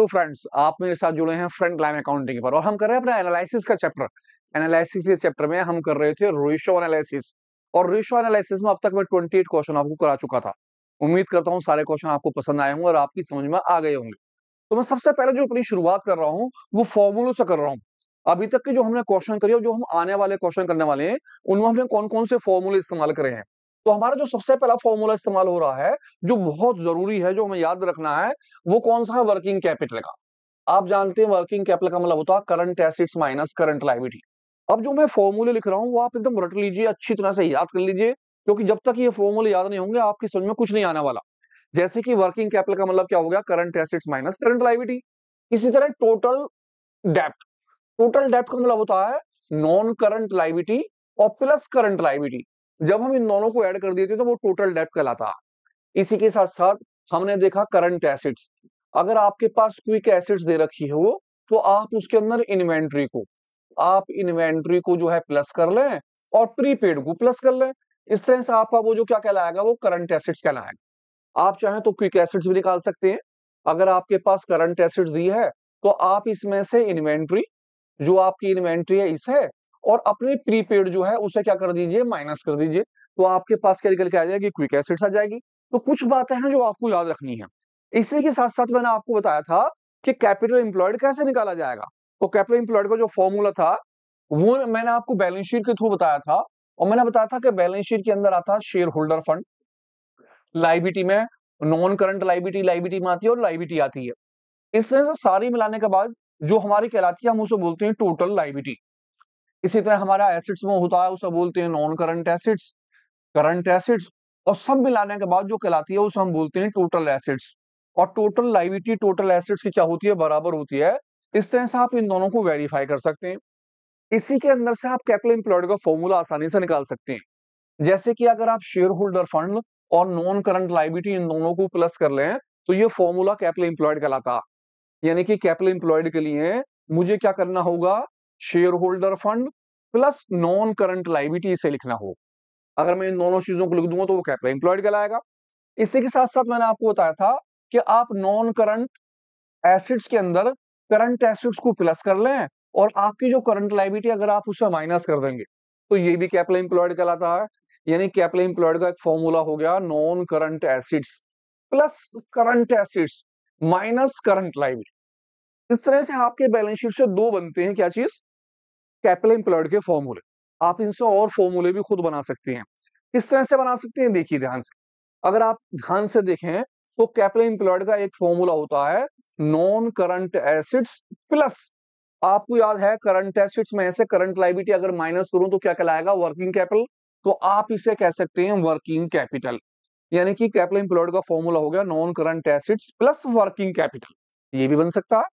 Hello friends, आप मेरे साथ जुड़े हैं फ्रंट लाइन अकाउंटिंग पर और हम कर रहे हैं अपना एनालिसिस का चैप्टर। एनालिसिस के चैप्टर में हम कर रहे थे रेशियो एनालिसिस और रेशियो एनालिसिस में अब तक मैं 28 क्वेश्चन आपको करा चुका था। उम्मीद करता हूं सारे क्वेश्चन आपको पसंद आए होंगे और आपकी समझ में आ गए होंगे। तो मैं सबसे पहले जो अपनी शुरुआत कर रहा हूँ वो फॉर्मूलों से कर रहा हूँ। अभी तक के जो हमने क्वेश्चन करे और जो हम आने वाले क्वेश्चन करने वाले हैं उनमें हमने कौन कौन से फॉर्मूले इस्तेमाल करे हैं। तो हमारा जो सबसे पहला फॉर्मूला इस्तेमाल हो रहा है, जो बहुत जरूरी है, जो हमें याद रखना है, वो कौन सा है? वर्किंग कैपिटल का। आप जानते हैं वर्किंग कैपिटल का मतलब होता है current assets minus current liability. अब जो मैं फॉर्मूले लिख रहा हूँ वो आप एकदम रट लीजिए, अच्छी तरह से याद कर लीजिए, क्योंकि जब तक ये फॉर्मूले याद नहीं होंगे आपकी समझ में कुछ नहीं आने वाला। जैसे कि वर्किंग कैपिटल का मतलब क्या हो गया? Current assets minus current liability. इसी तरह टोटल डेप्ट, टोटल डेप्ट का मतलब होता है नॉन करंट लायबिलिटी और प्लस करंट लायबिलिटी। जब हम इन दोनों को ऐड कर देते तो वो टोटल डेप्ट कहलाता है। इसी के साथ साथ हमने देखा करंट एसेट्स। अगर आपके पास क्विक एसेट्स दे रखी है वो, तो आप उसके अंदर इन्वेंट्री को जो है प्लस कर लें और प्रीपेड को प्लस कर लें। इस तरह से आपका वो जो क्या कहलाएगा, वो करंट एसेट्स कहलाएगा। आप चाहें तो क्विक एसेट्स भी निकाल सकते हैं। अगर आपके पास करंट एसेट्स दी है तो आप इसमें से इन्वेंट्री, जो आपकी इन्वेंट्री है इसे, और अपनी प्रीपेड जो है उसे क्या कर दीजिए? माइनस कर दीजिए। तो आपके पास क्या निकल के आ जाएगी? क्विक एसेट्स आ जाएगी। तो कुछ बातें हैं जो आपको याद रखनी है। इसी के साथ साथ मैंने आपको बताया था कि कैपिटल एम्प्लॉयड कैसे निकाला जाएगा। तो कैपिटल एम्प्लॉयड का जो फॉर्मूला था वो मैंने आपको बैलेंस शीट के थ्रू बताया था। और मैंने बताया था कि बैलेंस शीट के अंदर आता है शेयर होल्डर फंड, लाइबिलिटी में नॉन करंट लाइबिलिटी में आती है और लाइबिलिटी आती है। इस तरह से सारी मिलाने के बाद जो हमारी कहलाती है हम उसे बोलते हैं टोटल लाइबिलिटी। इसी तरह हमारा एसेट्स में होता है उसे बोलते हैं non current assets, current assets, और सब मिलाने के बाद जो कहलाती है उसे हम बोलते हैं टोटल एसेट्स। और टोटल लायबिलिटी टोटल एसेट्स की क्या होती है? बराबर होती है। इस तरह से आप इन दोनों को वेरीफाई कर सकते हैं। इसी के अंदर से आप कैपिटल एम्प्लॉयड का फॉर्मूला आसानी से निकाल सकते हैं। जैसे कि अगर आप शेयर होल्डर फंड और नॉन करंट लायबिलिटी इन दोनों को प्लस कर लें तो ये फॉर्मूला कैपिटल एम्प्लॉयड कहलाता है। यानी कि कैपिटल एम्प्लॉयड के लिए मुझे क्या करना होगा? Share holder fund plus non current liability इसे लिखना हो। अगर मैं इन दोनों चीजों को लिख दूंगा तो वो कैपिटल एम्प्लॉयड कहलाएगा। इसी के साथ साथ मैंने आपको बताया था कि आप नॉन करंट एसिड्स के अंदर करंट एसिड्स को प्लस कर लें और आपकी जो करंट लायबिलिटी अगर आप उसे माइनस कर देंगे तो ये भी कैपिटल एम्प्लॉयड कहलाता है। यानी कैपिटल एम्प्लॉयड का एक फॉर्मूला हो गया non current assets plus current assets minus current liability. इस तरह से आपके बैलेंस शीट से दो बनते हैं क्या चीज? कैपिटल एम्प्लॉयड के फॉर्मूले। आप इनसे और फॉर्मूले भी खुद बना सकते हैं। किस तरह से बना सकते हैं? देखिए ध्यान से। अगर आप ध्यान से देखें तो कैपिटल एम्प्लॉयड का एक फॉर्मूला होता है नॉन करंट एसिड्स प्लस, आपको याद है करंट एसिड्स में से करंट लायबिलिटी अगर माइनस करूं तो क्या कहलाएगा? Working capital. तो आप इसे कह सकते हैं वर्किंग कैपिटल। यानी कि कैपिटल एम्प्लॉयड का फॉर्मूला हो गया non current assets plus working capital. ये भी बन सकता है।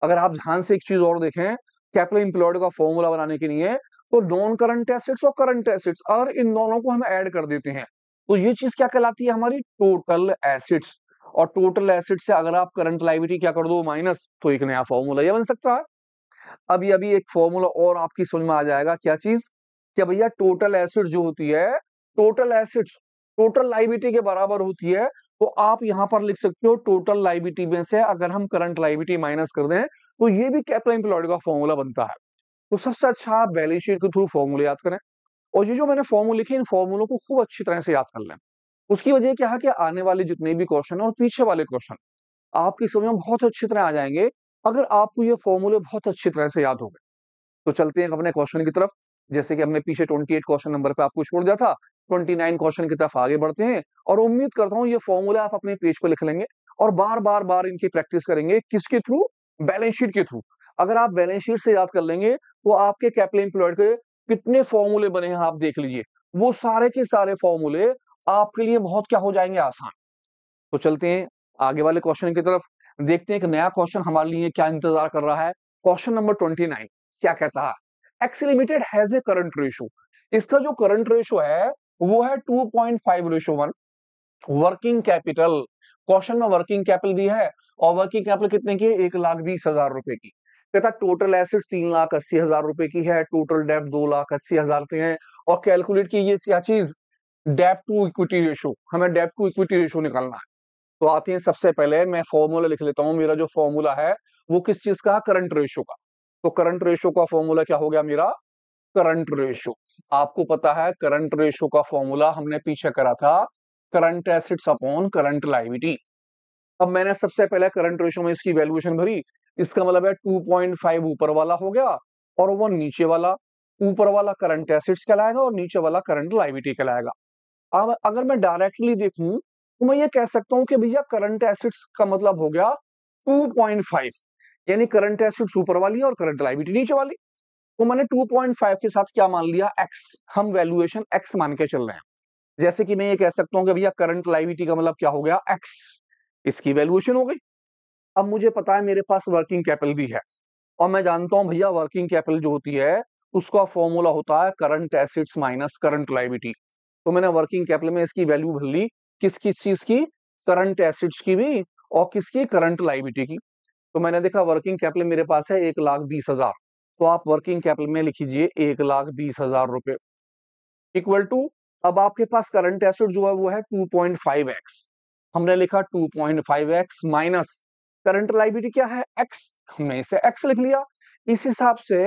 अगर आप ध्यान से एक चीज और देखें, कैपिटल एम्प्लॉयड का फॉर्मूला बनाने के लिए तो नॉन करंट एसेट्स और करंट एसेट्स और इन दोनों को हम ऐड कर देते हैं तो ये चीज क्या कहलाती है? हमारी टोटल एसेट्स। और टोटल एसेट्स से अगर आप करंट लायबिलिटी क्या कर दो? माइनस, तो एक नया फॉर्मूला ये बन सकता है। अभी एक फॉर्मूला और आपकी समझ में आ जाएगा। क्या चीज? क्या भैया टोटल एसेट्स जो होती है, टोटल एसेट्स टोटल लायबिलिटी के बराबर होती है। तो आप यहां पर लिख सकते हो टोटल लायबिलिटी में से अगर हम करंट लायबिलिटी माइनस कर दें तो ये भी कैपिटल एम्प्लॉयड का फॉर्मूला बनता है। तो सबसे अच्छा आप बैलेंस शीट के थ्रू फॉर्मूले याद करें और ये जो मैंने फॉर्मूले लिखे इन फॉर्मूलों को खूब अच्छी तरह से याद कर लें। उसकी वजह क्या है कि आने वाले जितने भी क्वेश्चन और पीछे वाले क्वेश्चन आपकी समझ में बहुत अच्छी तरह आ जाएंगे अगर आपको ये फॉर्मूले बहुत अच्छी तरह से याद हो गए। तो चलते हैं अपने क्वेश्चन की तरफ। जैसे कि हमने पीछे 28 क्वेश्चन नंबर पे आपको छोड़ दिया था, 29 क्वेश्चन की तरफ आगे बढ़ते हैं और उम्मीद करता हूं ये फॉर्मूले आप अपने पेज पे लिख लेंगे और बार बार इनकी प्रैक्टिस करेंगे। किसके थ्रू? बैलेंस शीट के थ्रू। अगर आप बैलेंस शीट से याद कर लेंगे तो आपके कैपिटल एम्प्लॉयड के कितने फॉर्मूले बने हैं आप देख लीजिए। वो सारे के सारे फॉर्मूले आपके लिए बहुत क्या हो जाएंगे? आसान। तो चलते हैं आगे वाले क्वेश्चन की तरफ। देखते हैं कि नया क्वेश्चन हमारे लिए क्या इंतजार कर रहा है। क्वेश्चन नंबर 29 क्या कहता है? X limited has a current ratio. इसका जो करंट रेशो है वो है 2.5:1। वर्किंग कैपिटल, क्वेश्चन में वर्किंग कैपिटल दी है और वर्किंग कैपिटल कितने की है? 1,20,000 रुपए की। कहता टोटल एसेट्स 3,80,000 रुपए की है, टोटल डेब्ट 2,80,000 रुपए है। और कैलकुलेट कीजिए क्या चीज? डेब्ट टू इक्विटी रेशो। हमें डेब्ट टू इक्विटी रेशो निकालना है। तो आते हैं, सबसे पहले मैं फॉर्मूला लिख लेता हूं। मेरा जो फॉर्मूला है वो किस चीज का? करंट रेशो का। तो करंट रेशो का फॉर्मूला क्या हो गया मेरा? Current ratio. आपको पता है करंट रेशो का फॉर्मूला हमने पीछे करा था, current assets upon current liability. अब मैंने सबसे पहले करंट रेशो में इसकी वैल्यूएशन भरी। इसका मतलब है 2.5 ऊपर वाला हो गया और 1 नीचे वाला। ऊपर वाला करंट एसिड्स कहलाएगा और नीचे वाला करंट लायबिलिटी कहलाएगा। अब अगर मैं डायरेक्टली देखूं तो मैं ये कह सकता हूं कि भैया करंट एसिड्स का मतलब हो गया 2.5, यानी करंट एसिड्स ऊपर वाली है और करंट लायबिलिटी नीचे वाली। तो मैंने 2.5 के साथ क्या मान लिया? x। हम वैल्यूएशन x मान के चल रहे हैं। जैसे कि मैं ये कह सकता हूं कि भैया करंट लायबिलिटी का मतलब क्या हो गया? x। इसकी वैल्यूएशन हो गई। अब मुझे पता है मेरे पास वर्किंग कैपिटल भी है और मैं जानता हूं भैया वर्किंग कैपिटल जो होती है उसका फॉर्मूला होता है current assets minus current liability. तो मैंने वर्किंग कैपिटल में इसकी वैल्यू भर ली। किस किस चीज की? करंट एसिड्स की भी और किसकी? करंट लायबिलिटी की। तो मैंने देखा वर्किंग कैपिटल मेरे पास है 1,20,000। तो आप वर्किंग कैपिटल में लिख लीजिए 1,20,000 रुपए इक्वल टू, अब आपके पास करंट एसिड जो है वो है 2.5x। हमने लिखा 2.5x माइनस करंट लायबिलिटी क्या है? x। हमने इसे x लिख लिया। इस हिसाब से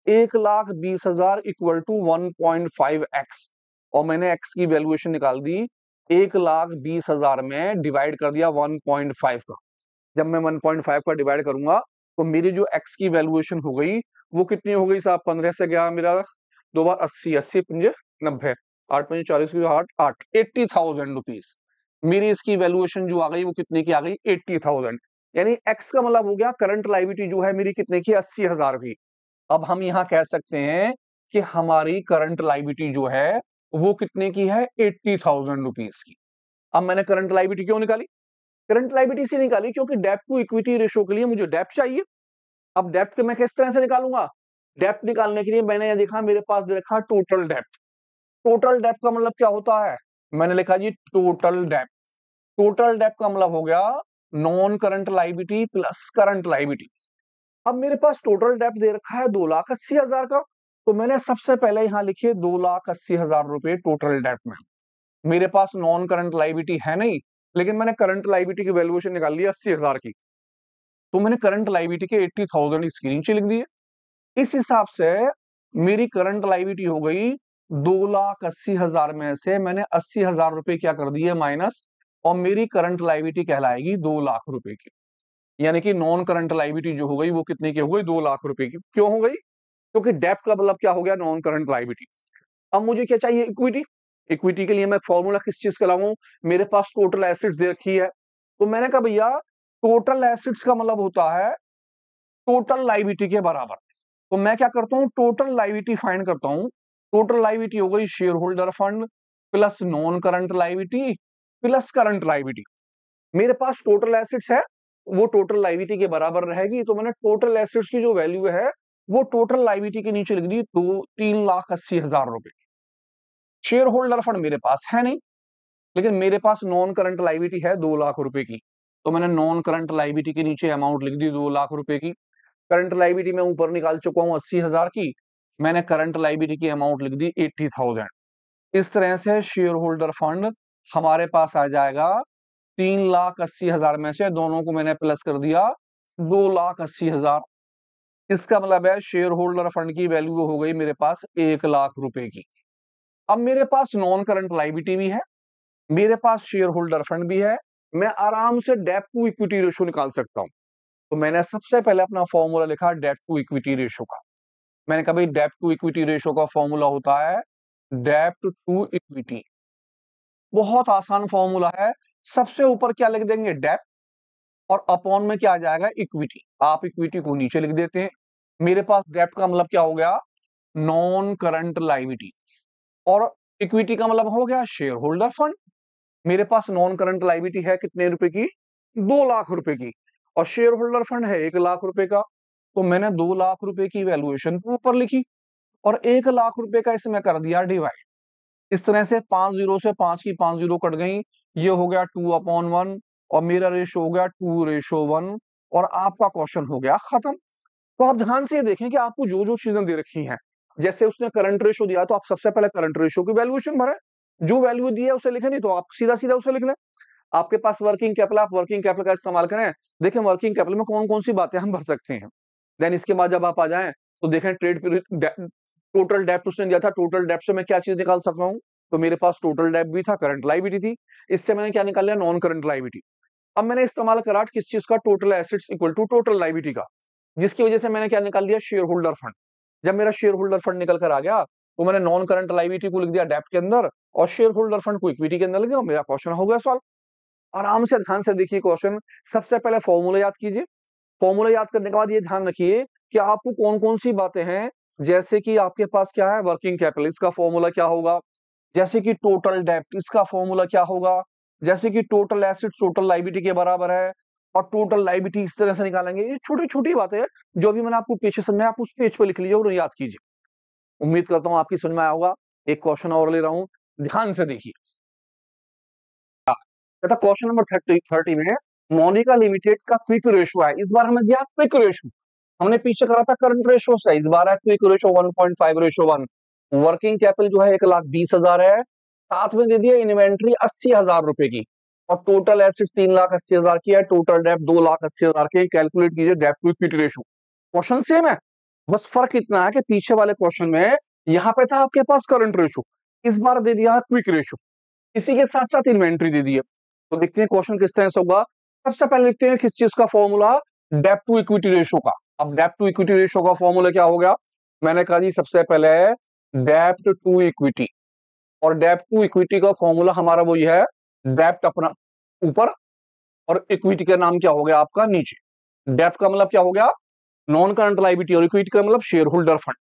1,20,000 इक्वल टू 1.5x और मैंने x की वैल्यूएशन निकाल दी। 1,20,000 में डिवाइड कर दिया 1.5 का। जब मैं 1.5 का डिवाइड करूंगा तो मेरी जो x की वैल्यूएशन हो गई वो कितनी हो गई साहब? 15 से गया मेरा 2 बार 80, 80 पंजे 90, 8 पंजे 40 की 8 80,000 रुपीज। मेरी इसकी वैल्यूएशन जो आ गई वो कितने की आ गई? 80,000। यानी x का मतलब हो गया करंट लायबिलिटी जो है मेरी कितने की? 80,000 की। अब हम यहाँ कह सकते हैं कि हमारी करंट लायबिलिटी जो है वो कितने की है? 80,000 रुपीज की। अब मैंने करंट लायबिलिटी क्यों निकाली? करंट लायबिलिटी से निकाली क्योंकि डेब्ट टू इक्विटी रेशो के लिए मुझे डेब्ट चाहिए। अब डेब्ट के मैं किस तरह से निकालूंगा? डेब्ट निकालने के लिए मैंने ये देखा मेरे पास दे रखा टोटल डेब्ट। टोटल डेब्ट का मतलब क्या होता है? मैंने लिखा जी टोटल डेब्ट। टोटल डेब्ट का मतलब हो गया non current liability plus current liability. अब मेरे पास टोटल डेब्ट दे रखा है 2,80,000 का। तो मैंने सबसे पहले यहां लिखिए 2,80,000 रुपए टोटल डेब्ट में। मेरे पास नॉन करंट लायबिलिटी है नहीं, लेकिन मैंने करंट लायबिलिटी की वैल्यूएशन निकाल ली 80,000 की। तो मैंने करंट लायबिलिटी के 80,000 इसके नीचे लिख दिए। इस हिसाब से मेरी करंट लायबिलिटी हो गई 2,80,000 में से मैंने 80,000 रुपए क्या कर दिए? माइनस। और मेरी करंट लायबिलिटी कहलाएगी 2,00,000 रुपए की। यानी कि नॉन करंट लायबिलिटी जो हो गई वो कितने की हो गई? 2,00,000 रुपए की। क्यों हो गई? क्योंकि डेब्ट का मतलब क्या हो गया? Non current liability. अब मुझे क्या चाहिए? इक्विटी। इक्विटी के लिए मैं फॉर्मूला किस चीज का लगाऊं? मेरे पास टोटल एसिड्स दे रखी है। तो मैंने कहा भैया टोटल एसिड्स का मतलब होता है टोटल लायबिलिटी के बराबर। तो मैं क्या करता हूं? टोटल लायबिलिटी फाइंड करता हूं। टोटल लायबिलिटी हो गई share holder fund plus non current liability plus current liability. मेरे पास टोटल एसिड्स है वो टोटल लायबिलिटी के बराबर रहेगी। तो मैंने टोटल एसिड्स की जो वैल्यू है वो टोटल लायबिलिटी के नीचे लिख दी 3,80,000 रुपए। शेयर होल्डर फंड मेरे पास है नहीं, लेकिन मेरे पास नॉन करंट लायबिलिटी है 2,00,000 रुपए की। तो मैंने नॉन करंट लायबिलिटी के नीचे अमाउंट लिख दी 2,00,000 रुपए की। करंट लायबिलिटी मैं ऊपर निकाल चुका हूं 80,000 की। मैंने करंट लायबिलिटी की अमाउंट लिख दी 80,000। इस तरह से शेयर होल्डर फंड हमारे पास आ जाएगा 3,80,000 में से दोनों को मैंने प्लस कर दिया 2,80,000। इसका मतलब है शेयर होल्डर फंड की वैल्यू हो गई मेरे पास 1,00,000 रुपए की। अब मेरे पास नॉन करंट लायबिलिटी भी है, मेरे पास शेयर होल्डर फंड भी है। मैं आराम से डेब्ट टू इक्विटी रेशो निकाल सकता हूं। तो मैंने सबसे पहले अपना फॉर्मूला लिखा डेब्ट टू इक्विटी रेशो का। मैंने कहा भाई डेब्ट टू इक्विटी रेशो का फॉर्मूला होता है डेब्ट टू इक्विटी। बहुत आसान फॉर्मूला है। सबसे ऊपर क्या लिख देंगे? डेब्ट, और अपॉन में क्या आ जाएगा? इक्विटी। आप इक्विटी को नीचे लिख देते हैं। मेरे पास डेब्ट का मतलब क्या हो गया? Non current liability. और इक्विटी का मतलब हो गया शेयर होल्डर फंड। मेरे पास नॉन करंट लायबिलिटी है कितने रुपए की? 2,00,000 रुपए की। और शेयर होल्डर फंड है 1,00,000 रुपए का। तो मैंने 2,00,000 रुपए की वैल्यूएशन ऊपर लिखी और 1,00,000 रुपए का इसमें कर दिया डिवाइड। इस तरह से 5 जीरो से 5 की 5 जीरो कट गई। ये हो गया 2/1 और मेरा रेशो हो गया 2:1 और आपका क्वेश्चन हो गया खत्म। तो आप ध्यान से देखें कि आपको जो जो चीजें दे रखी हैं, जैसे उसने करंट रेशो दिया तो आप सबसे पहले करंट रेशो की वैल्यूएशन भरे, जो वैल्यू दी है उसे लिखे, नहीं तो आप सीधा सीधा उसे लिख लें। आपके पास वर्किंग कैपिटल, आप वर्किंग कैपिटल का इस्तेमाल करें। देखें वर्किंग कैपिटल में कौन कौन सी बातें हम भर सकते हैं। देन इसके बाद जब आप आ जाएं तो देखें ट्रेड पीरियड, टोटल डेप्ट उसने दिया था, टोटल डेप्ट से मैं क्या चीज निकाल सकता हूँ। तो मेरे पास टोटल डेप्ट भी था, करंट लायबिलिटी थी, इससे मैंने क्या निकाल लिया, नॉन करंट लायबिलिटी। अब मैंने इस्तेमाल करा किस चीज का, total assets equal to total liability का, जिसकी वजह से मैंने क्या निकाल दिया, शेयर होल्डर फंड। जब मेरा शेयर होल्डर फंड निकल कर आ गया तो मैंने नॉन करंट लायबिलिटी को लिख दिया डेप्ट के अंदर और शेयर होल्डर फंड को इक्विटी के अंदर लिख दिया, मेरा क्वेश्चन हो गया सॉल्व। आराम से ध्यान से देखिए क्वेश्चन। सबसे पहले फॉर्मूला याद कीजिए। फॉर्मूला याद करने के बाद ये ध्यान रखिए कि आपको कौन कौन सी बातें हैं, जैसे कि आपके पास क्या है, वर्किंग कैपिटल, इसका फॉर्मूला क्या होगा, जैसे कि टोटल डेप्ट, इसका फॉर्मूला क्या होगा, जैसे कि टोटल एसेट टोटल लायबिलिटी के बराबर है और टोटल लायबिलिटी इस तरह से निकालेंगे। ये छोटी छोटी बातें हैं जो भी मैंने आपको पीछे समझाया, आप उस पेज पर लिख लीजिए और याद कीजिए। उम्मीद करता हूं आपकी समझ में आया होगा। एक क्वेश्चन और ले रहा हूं, ध्यान से देखिए। क्वेश्चन नंबर 30 में मोनिका लिमिटेड का क्विक रेशो है, इस बार हमें दिया क्विक रेशो। हमने पीछे करा था करंट रेशो से, इस बार है क्विक रेशो 1.5:1। वर्किंग कैपिटल जो है 1,20,000 है, साथ में दे दिया इन्वेंट्री 80,000 रुपए की और टोटल एसेट 3,80,000 की है, टोटल डेप्ट 2,80,000 की। कैलकुलेट कीजिए डेप्ट to equity ratio. Question same है, बस फर्क इतना है कि पीछे वाले क्वेश्चन में यहाँ पे था आपके पास करंट रेशो, इस बार दे दिया क्विक रेशो, इसी के साथ साथ इन्वेंट्री दे दी है। तो देखते हैं क्वेश्चन किस तरह से होगा। सबसे पहले लिखते हैं किस चीज का फॉर्मूला, डेप्ट टू इक्विटी रेशो का। अब डेप्ट टू इक्विटी रेशो का फॉर्मूला क्या हो गया, मैंने कहा जी सबसे पहले डेप्ट टू इक्विटी, और डेप्ट टू इक्विटी का फॉर्मूला हमारा वही है, डेप्ट अपना ऊपर और इक्विटी का नाम क्या हो गया आपका नीचे। डेप्ट का मतलब क्या हो गया, नॉन करंट लायबिलिटी, और इक्विटी का मतलब शेयर होल्डर फंड।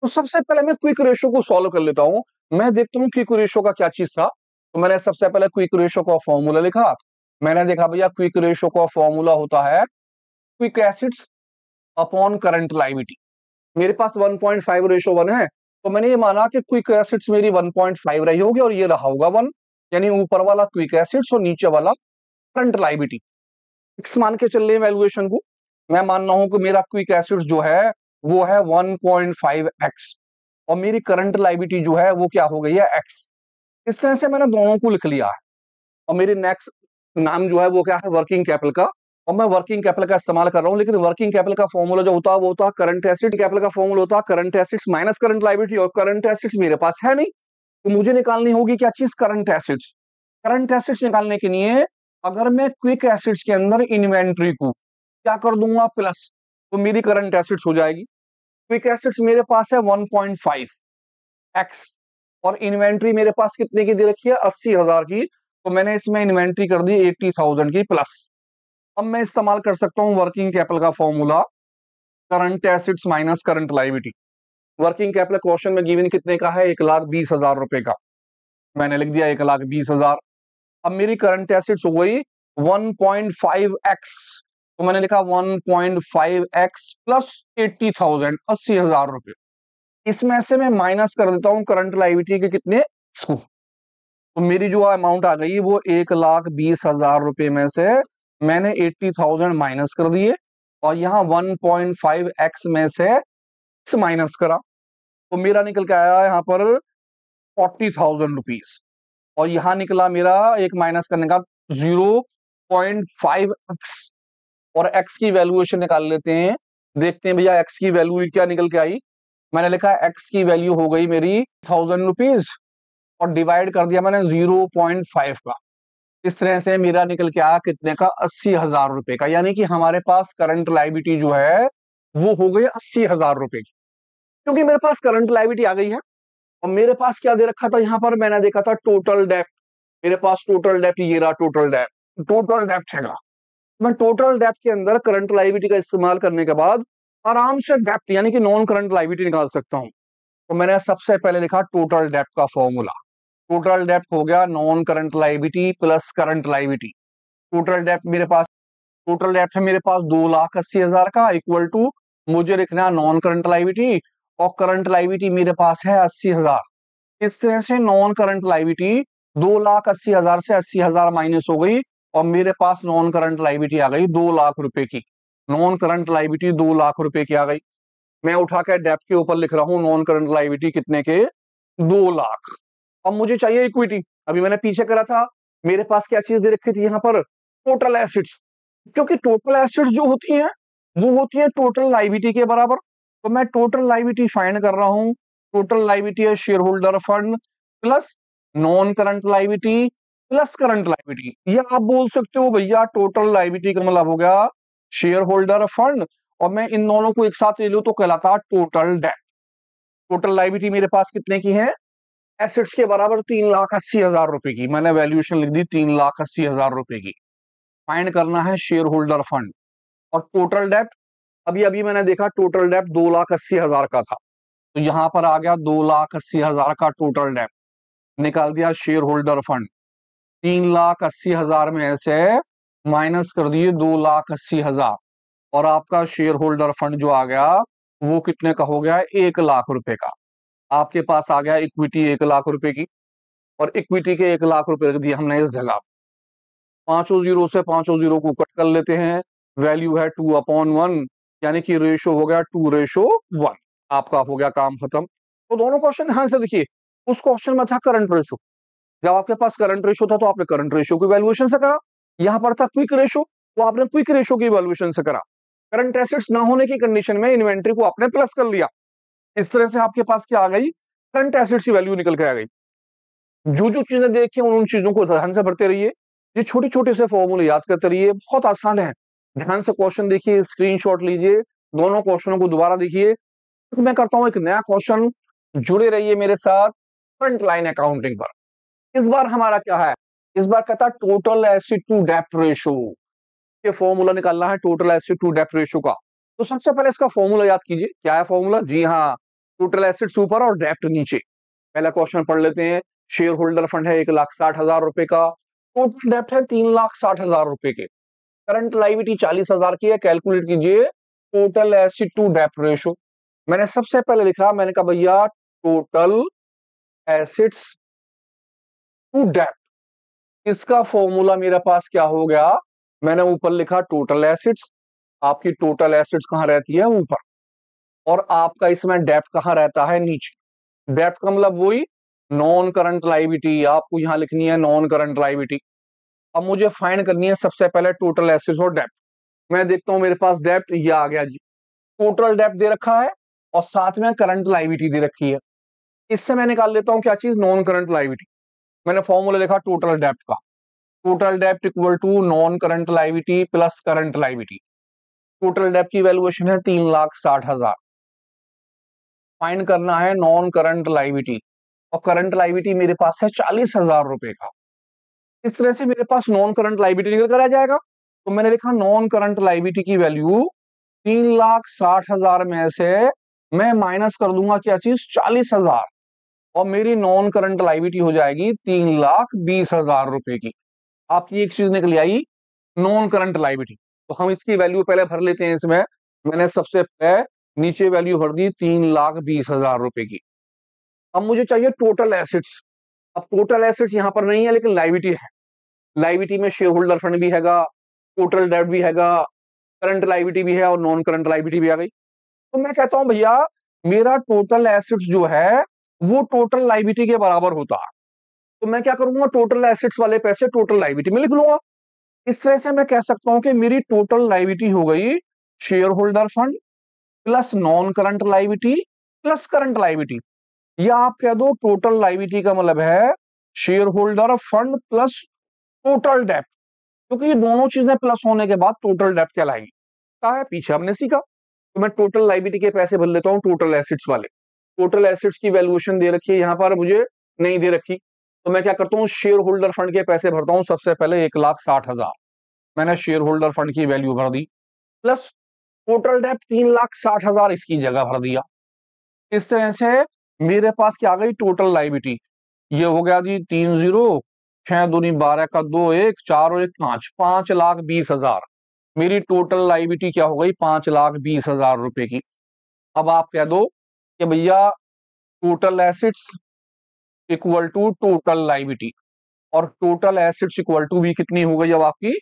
तो सबसे पहले मैं क्विक रेशो को सॉल्व कर लेता हूं, मैं देखता हूं क्विक रेशो का क्या चीज था। तो मैंने सबसे पहले क्विक रेशो का फॉर्मूला लिखा। मैंने देखा भैया क्विक रेशो का फॉर्मूला होता है quick acids upon current liability. मेरे पास 1.5:1 है, तो मैंने ये माना कि क्विक एसिड्स मेरी 1.5 रही होगी और ये रहा होगा 1, यानी ऊपर वाला क्विक एसिड्स और नीचे वाला करंट लायबिलिटी। x मान के चल रहे वैल्यूएशन को, मैं मान रहा हूं कि मेरा क्विक एसिड्स जो है वो है 1.5x और मेरी करंट लायबिलिटी जो है वो क्या हो गई है x। इस तरह से मैंने दोनों को लिख लिया है और मेरे नेक्स्ट नाम जो है वो क्या है, वर्किंग कैपिटल का, और मैं वर्किंग कैपिटल का इस्तेमाल कर रहा हूं। लेकिन वर्किंग कैपिटल का फॉर्मूला जो होता है वो होता है करंट एसिड, कैपिटल का फॉर्मूला होता है current assets minus current liability, और करंट एसिड्स मेरे पास है नहीं, तो मुझे निकालनी होगी क्या चीज, करंट एसिड्स। करंट एसिड्स निकालने के लिए अगर मैं क्विक एसिड्स के अंदर इन्वेंट्री को क्या कर दूंगा प्लस, तो मेरी करंट एसिड्स हो जाएगी। क्विक एसिड्स मेरे पास है 1.5x और इन्वेंट्री मेरे पास कितने की दे रखी है, 80,000 की, तो मैंने इसमें इन्वेंट्री कर दी 80,000 की प्लस। अब मैं इस्तेमाल कर सकता हूं वर्किंग कैपिटल का formula, current assets minus current liability. Working capital question में गिवन कितने का है, 1,20,000 रुपए का, मैंने लिख दिया 1,20,000। अब मेरी करंट एसिड्स हो गई 1.5x, तो मैंने लिखा 1.5x प्लस 80,000, 80,000 रुपए। इसमें से मैं माइनस कर देता हूं करंट लायबिलिटी के कितने को, तो मेरी जो अमाउंट आ गई वो 1,20,000 रुपए में से मैंने 80,000 माइनस कर दिए और यहाँ 1.5x में से x माइनस करा, तो मेरा निकल के आया यहाँ पर 40,000 रुपीज, और यहां निकला मेरा एक माइनस करने का 0.5x, और x की वैल्यूएशन निकाल लेते हैं, देखते हैं भैया x की वैल्यू क्या निकल के आई। मैंने लिखा x की वैल्यू हो गई मेरी 1,000 रुपीज और डिवाइड कर दिया मैंने 0.5 का, इस तरह से मेरा निकल के आया कितने का, 80,000 रुपए का। यानी कि हमारे पास करंट लायबिलिटी जो है वो हो गई 80,000 रुपए की, क्योंकि मेरे पास करंट लायबिलिटी आ गई है। और मेरे पास क्या दे रखा था, यहाँ पर मैंने देखा था टोटल डेप्ट, मेरे पास टोटल डेप्ट ये रहा, टोटल डेप्ट है। मैं टोटल डेप्ट के अंदर करंट लायबिलिटी का इस्तेमाल करने के बाद आराम से डेप्ट यानी कि नॉन करंट लायबिलिटी निकाल सकता हूं। तो मैंने सबसे पहले लिखा टोटल डेप्ट का फॉर्मूला, टोटल डेप्ट हो गया non current liability plus current liability. Total डेप्ट मेरे पास, टोटल डेप्ट है मेरे पास 2,80,000 का, इक्वल टू मुझे लिखना नॉन करंट लायबिलिटी, और करंट लायबिलिटी मेरे पास है 80,000। इस तरह से नॉन करंट लायबिलिटी 2,80,000 से 80,000 माइनस हो गई और मेरे पास नॉन करंट लायबिलिटी आ गई 2 लाख रुपए की। नॉन करंट लायबिलिटी 2 लाख रुपए की आ गई। मैं उठा के डेप्ट के ऊपर लिख रहा हूं नॉन करंट लायबिलिटी कितने के, 2 लाख। अब मुझे चाहिए इक्विटी, अभी मैंने पीछे करा था मेरे पास क्या चीज दे रखी थी यहाँ पर, टोटल एसिड्स, क्योंकि टोटल एसिड्स जो होती हैं वो होती है टोटल लायबिलिटी के बराबर। तो मैं टोटल लायबिलिटी फाइंड कर रहा हूं। टोटल लायबिलिटी है share holder fund plus non current liability plus current liability. या आप बोल सकते हो भैया टोटल लायबिलिटी का मतलब हो गया शेयर होल्डर फंड, और मैं इन दोनों को एक साथ ले लूं तो कहलाता टोटल डेट। टोटल लायबिलिटी मेरे पास कितने की है, एसेट्स के बराबर 3,80,000 रुपए की, मैंने वैल्यूएशन लिख दी 3,80,000 रुपए की। फाइंड करना है शेयर होल्डर फंड। और टोटल डेप्ट, अभी अभी मैंने देखा टोटल डेप्ट 2,80,000 का था, तो यहां पर आ गया 2,80,000 का टोटल डेप्ट। निकाल दिया शेयर होल्डर फंड, 3,80,000 में से माइनस कर दिए 2,80,000, और आपका शेयर होल्डर फंड जो आ गया वो कितने का हो गया, 1,00,000 रुपए का। आपके पास आ गया इक्विटी 1,00,000 रुपए की, और इक्विटी के 1,00,000 रुपए रख दिए हमने इस जगह। पांचों जीरो से पांचों जीरो को कट कर लेते हैं, वैल्यू है 2/1, यानी कि रेशो हो गया 2:1। आपका हो गया काम खत्म। तो दोनों क्वेश्चन ध्यान से देखिए, उस क्वेश्चन में था करंट रेशो, जब आपके पास करंट रेशो था तो आपने करंट रेशो की वैल्यूएशन से करा। यहां पर था क्विक रेशो, तो आपने क्विक रेशो की वैल्यूएशन से करा। करंट एसेट्स ना होने की कंडीशन में इन्वेंट्री को आपने प्लस कर लिया। इस तरह से आपके पास क्या आ गई, करंट एसेट्स की वैल्यू निकल के आ गई। जो जो चीजें देखी उन चीजों को ध्यान से भरते रहिए, ये छोटे छोटे से फॉर्मूले याद करते रहिए, बहुत आसान है। ध्यान से क्वेश्चन देखिए, स्क्रीनशॉट लीजिए, दोनों क्वेश्चनों को दोबारा देखिए। तो मैं करता हूं एक नया क्वेश्चन, जुड़े रहिए मेरे साथ फ्रंट लाइन अकाउंटिंग पर। इस बार हमारा क्या है, इस बार कहता है टोटल एसिड टू डेप्ट रेशो। ये फॉर्मूला निकालना है टोटल एसिड टू डेप्ट रेशो का। तो सबसे पहले इसका फॉर्मूला याद कीजिए, क्या है फॉर्मूला, जी हाँ, टोटल एसिड्स ऊपर और डेप्ट नीचे। पहला क्वेश्चन पढ़ लेते हैं। शेयर होल्डर फंड है 1,60,000 रुपए का, टोटल डेप्ट है 3,60,000 रुपए के, करंट लायबिलिटी 40,000 की है। कैलकुलेट कीजिए टोटल एसिड टू डेप्ट रेशो। मैंने सबसे पहले लिखा, मैंने कहा भैया टोटल एसिड्स टू डेप्ट, इसका फॉर्मूला मेरे पास क्या हो गया, मैंने ऊपर लिखा टोटल एसिड्स। आपकी टोटल एसिड्स कहां रहती है, ऊपर, और आपका इसमें डेप्ट कहां रहता है, नीचे। डेप्ट का मतलब वही नॉन करंट लायबिलिटी, आपको यहां लिखनी है नॉन करंट लायबिलिटी। अब मुझे फाइंड करनी है सबसे पहले टोटल एसेट्स और डेप्ट। मैं देखता हूं मेरे पास डेप्ट, ये आ गया जी, टोटल डेप्ट दे रखा है और साथ में करंट लायबिलिटी दे रखी है। इससे मैं निकाल लेता हूं क्या चीज, नॉन करंट लायबिलिटी। मैंने फॉर्मूला लिखा टोटल डेप्ट का, टोटल डेप्ट equal to non current liability plus current liability. Total डेप्ट की वैल्यूएशन है 3,60,000। फाइंड करना है नॉन करंट लायबिलिटी, और करंट लायबिलिटी मेरे पास है 40,000 रुपए का। इस तरह से मेरे पास नॉन करंट लायबिलिटी निकल कर आ जाएगा। तो मैंने लिखा नॉन करंट लायबिलिटी की वैल्यू 3,60,000 में से मैं माइनस कर दूंगा क्या चीज, 40,000, और मेरी नॉन करंट लायबिलिटी हो जाएगी 3,20,000 रुपए की। आपकी एक चीज निकल आई, नॉन करंट लायबिलिटी। तो हम इसकी वैल्यू पहले भर लेते हैं इसमें। मैंने सबसे पहले नीचे वैल्यू भर दी 3,20,000 रुपए की। अब मुझे चाहिए टोटल एसिड्स। अब टोटल एसिड्स यहां पर नहीं है लेकिन लायबिलिटी है। लायबिलिटी में शेयर होल्डर फंड भी हैगा, टोटल डेब्ट भी हैगा, करंट लायबिलिटी भी है और नॉन करंट लायबिलिटी भी आ गई। तो मैं कहता हूं भैया मेरा टोटल एसेट्स जो है वो टोटल लायबिलिटी के बराबर होता है। तो मैं क्या करूंगा, टोटल एसेट्स वाले पैसे टोटल लायबिलिटी में लिख लूंगा। इस तरह से मैं कह सकता हूं कि मेरी टोटल लायबिलिटी हो गई share holder fund plus non current liability plus current liability. या आप कह दो टोटल लायबिलिटी का मतलब है share holder fund plus total डेप्ट, क्योंकि ये दोनों चीजें प्लस होने के बाद टोटल डेप्ट कहलाएगी। क्या है पीछे हमने सीखा। तो मैं टोटल लायबिलिटी के पैसे भर लेता हूं टोटल एसिड्स वाले। टोटल एसिड्स की वैल्यूएशन दे रखी है यहां पर, मुझे नहीं दे रखी। तो मैं क्या करता हूं, शेयर होल्डर फंड के पैसे भरता हूं सबसे पहले 1,60,000। मैंने शेयर होल्डर फंड की वैल्यू भर दी, प्लस टोटल डेप्ट 3,60,000 इसकी जगह भर दिया। इस तरह से मेरे पास क्या आ गई, टोटल लायबिलिटी। ये हो गया जी 30, 6×2 = 12 का 2 1 4 और 1 5, 5,20,000। मेरी टोटल लायबिलिटी क्या हो गई, 5,20,000 रुपए की। अब आप कह दो कि भैया total assets equal to total liability, और टोटल एसिड्स इक्वल टू भी कितनी हो गई अब आपकी,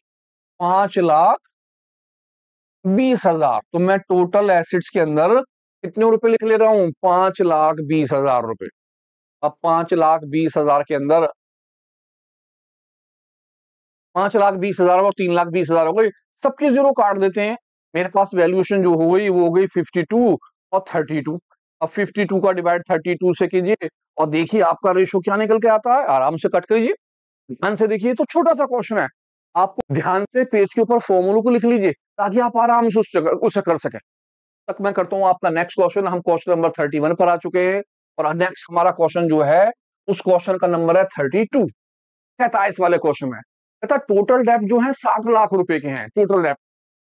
5,20,000। तो मैं टोटल एसिड्स के अंदर कितने रुपए लिख ले रहा हूं, 5,20,000 रुपए। अब 5,20,000 के अंदर 5,20,000 और 3,20,000 हो गई, सबकी जीरो काट देते हैं। मेरे पास वैल्यूएशन जो हो गई वो हो गई 52 और 32। अब 52 का डिवाइड 32 से कीजिए और देखिए आपका रेशो क्या निकल के आता है, आराम से कट कीजिए। ध्यान से देखिए, तो छोटा सा क्वेश्चन है, आपको ध्यान से पेज के ऊपर फॉर्मूलों को लिख लीजिए ताकि आप आराम से उसे कर सकें। तक मैं करता हूं आपका नेक्स्ट क्वेश्चन। हम क्वेश्चन नंबर 31 पर आ चुके हैं और नेक्स्ट हमारा क्वेश्चन जो है उस क्वेश्चन का नंबर है 32। कहता है इस वाले क्वेश्चन में, कहता टोटल डेप्ट जो है 60 लाख रुपए के हैं। टोटल डेप्ट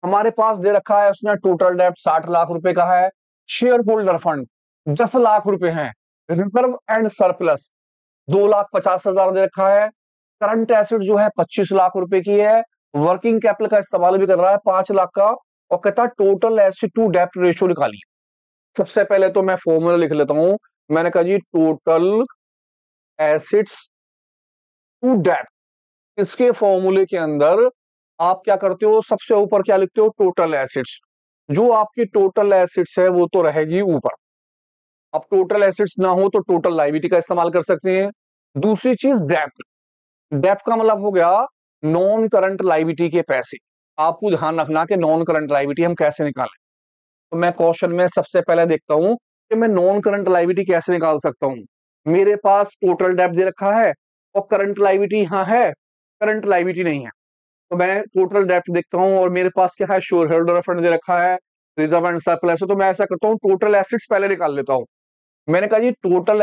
हमारे पास दे रखा है, उसने टोटल डेप्ट 60 लाख रुपए का है। शेयर होल्डर फंड 10 लाख रुपए हैं। रिजर्व एंड सरप्लस 2,50,000 दे रखा है। करंट एसेट जो है 25 लाख रुपए की है। वर्किंग कैपिटल का इस्तेमाल भी कर रहा है 5 लाख का। और कहता टोटल एसेट टू डेप्ट रेशियो निकालिए। सबसे पहले तो मैं फॉर्मूला लिख लेता हूं। मैंने कहा जी टोटल एसेट्स टू डेप्ट, इसके फॉर्मूले के अंदर आप क्या करते हो, सबसे ऊपर क्या लिखते हो, टोटल एसेट्स। जो आपकी टोटल एसेट्स है वो तो रहेगी ऊपर। अब टोटल एसेट्स ना हो तो टोटल लायबिलिटी का इस्तेमाल कर सकते हैं। दूसरी चीज डेप्ट, डेप्ट का मतलब हो गया नॉन करंट लायबिलिटी के पैसे। आपको ध्यान रखना कि नॉन करंट लायबिलिटी हम कैसे निकालें। तो मैं क्वेश्चन में सबसे पहले देखता हूं कि मैं नॉन करंट लायबिलिटी कैसे निकाल सकता हूं। मेरे पास टोटल डेप्ट दे रखा है और करंट लायबिलिटी यहां है, करंट लायबिलिटी नहीं है। तो मैं टोटल डेप्ट देखता हूं और मेरे पास क्या है, शेयर होल्डर फंड दे रखा है, रिजर्व एंड सरप्लस है। तो मैं ऐसा करता हूं टोटल एसेट्स पहले निकाल लेता हूं। मैंने कहा जी टोटल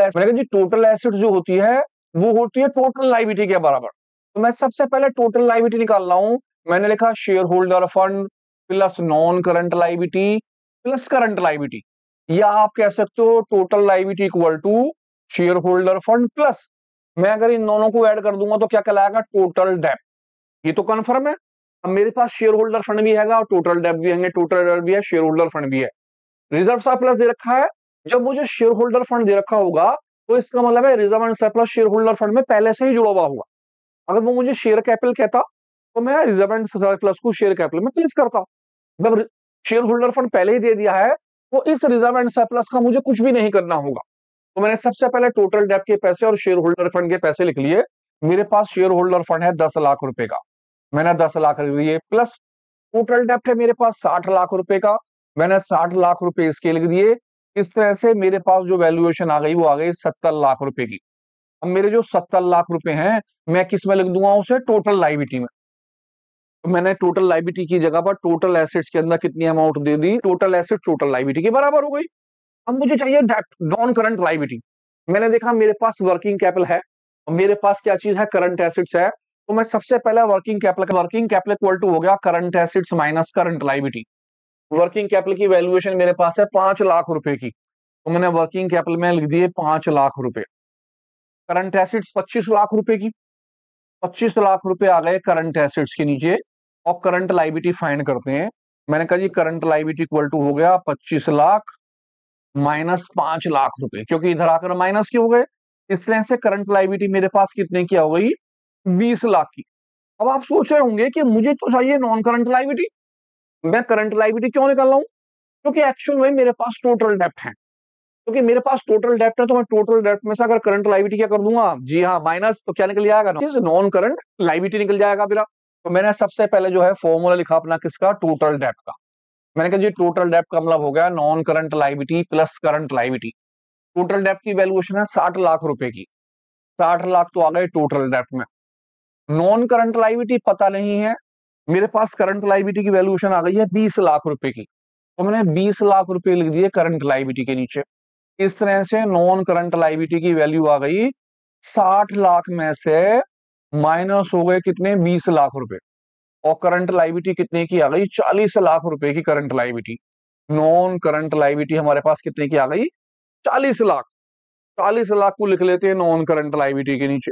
एसेट जो होती है वो होती है टोटल लायबिलिटी के बराबर। तो मैं सबसे पहले टोटल लायबिलिटी निकाल रहा हूं। मैंने लिखा share holder fund plus non current liability plus current liability, या आप कह सकते हो total liability equal to share holder fund plus, मैं अगर इन दोनों को ऐड कर दूंगा तो क्या कहलाएगा, टोटल डेप्ट। ये तो कंफर्म है। अब मेरे पास शेयर होल्डर फंड भी है और टोटल डेप्ट भी है, टोटल डेप्ट भी है, शेयर होल्डर फंड भी है। रिजर्व सरप्लस दे रखा है। जब मुझे शेयर होल्डर फंड दे रखा होगा तो इसका मतलब है reserve and surplus share holder fund में पहले से ही जुड़ा हुआ होगा। अगर वो मुझे शेयर कैपिटल कहता तो मैं रिजर्व एंड सरप्लस को शेयर कैपिटल में प्लेस करता। जब शेयर होल्डर फंड पहले ही दे दिया है तो इस रिजर्व एंड सरप्लस का मुझे कुछ भी नहीं करना होगा। तो मैंने सबसे पहले टोटल डेप्ट के पैसे और शेयर होल्डर फंड के पैसे लिख लिए। मेरे पास शेयर होल्डर फंड है 10 लाख रुपए का, मैंने 10 लाख लिख दिए, प्लस टोटल डेप्ट है मेरे पास 60 लाख रुपए का, मैंने 60 लाख रुपए इसके लिख दिए। इस तरह से मेरे पास जो वैल्यूएशन आ गई वो आ गई 70 लाख रुपए की। अब मेरे जो 70 लाख रुपए हैं मैं किस में लिख दूंगा, उसे टोटल लायबिलिटी में। तो मैंने टोटल लायबिलिटी की जगह पर टोटल एसेट्स के अंदर कितनी अमाउंट दे दी, टोटल एसेट टोटल लायबिलिटी के बराबर हो गई। अब मुझे चाहिए डेप्ट, नॉन करंट लायबिलिटी। मैंने देखा मेरे पास वर्किंग कैपिटल है और मेरे पास क्या चीज है, करंट एसेट्स है। तो मैं सबसे पहले वर्किंग कैपिटल इक्वल टू हो गया current assets minus current liability. Working capital की वैल्यूएशन मेरे पास है 5 लाख रुपए की, तो मैंने वर्किंग कैपिटल में लिख दिए 5 लाख रुपए। करंट एसेट्स 25 लाख रुपए की, 25 लाख रुपए आ गए करंट एसेट्स के नीचे। और करंट लायबिलिटी फाइंड करते हैं। मैंने कहा जी करंट लायबिलिटी इक्वल टू हो गया 25 लाख माइनस 5 लाख रुपए, क्योंकि इधर आकर माइनस क्यों हो गए, इस तरह से करंट लायबिलिटी मेरे पास कितने की हो गई, 20 लाख की। अब आप सोच रहे होंगे कि मुझे तो चाहिए नॉन करंट लायबिलिटी, मैं करंट लायबिलिटी क्यों निकाल रहा हूं, क्योंकि एक्चुअल में मेरे पास टोटल डेप्ट है। क्योंकि मेरे पास टोटल डेप्ट है तो मैं टोटल डेप्ट में से अगर करंट लायबिलिटी क्या कर दूंगा, जी हाँ माइनस, तो क्या निकल जाएगा, नॉन करंट लायबिलिटी निकल जाएगा मेरा। तो मैंने सबसे पहले जो है फॉर्मूला लिखा अपना किसका, टोटल डेप्ट का। मैंने कहा जी टोटल डेप्ट का मतलब हो गया non current liability plus current liability. Total डेप्ट की वैल्यूएशन है 60 लाख रुपए की, 60 लाख तो आ गए टोटल डेप्ट में। नॉन करंट लायबिलिटी पता नहीं है, मेरे पास करंट लायबिलिटी की वैल्यूएशन आ गई है 20 लाख रुपए की, तो मैंने 20 लाख रुपए लिख दिए करंट लायबिलिटी के नीचे। इस तरह से नॉन करंट लायबिलिटी की वैल्यू आ गई 60 लाख में से माइनस हो गए कितने, 20 लाख रुपए। और करंट लायबिलिटी कितने की आ गई, 40 लाख रुपए की current liability. Non current liability हमारे पास कितने की आ गई, 40 लाख। 40 लाख को लिख लेते हैं नॉन करंट लायबिलिटी के नीचे